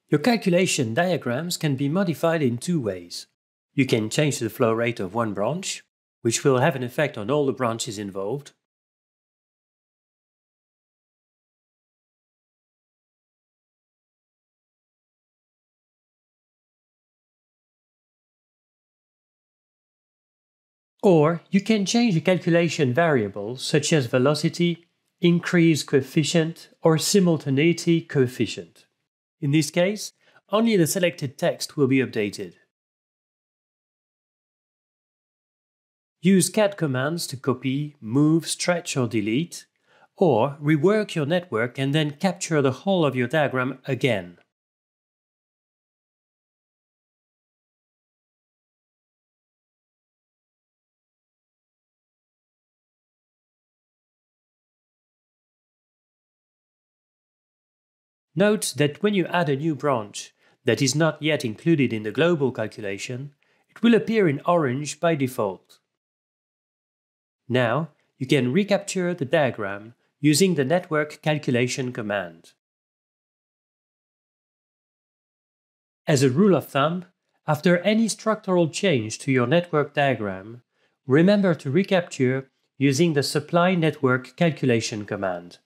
Your calculation diagrams can be modified in two ways. You can change the flow rate of one branch, which will have an effect on all the branches involved. Or you can change a calculation variable such as velocity, increase coefficient, or simultaneity coefficient. In this case, only the selected text will be updated. Use cat commands to copy, move, stretch or delete, or rework your network and then capture the whole of your diagram again. Note that when you add a new branch that is not yet included in the global calculation, it will appear in orange by default. Now, you can recapture the diagram using the network calculation command. As a rule of thumb, after any structural change to your network diagram, remember to recapture using the supply network calculation command.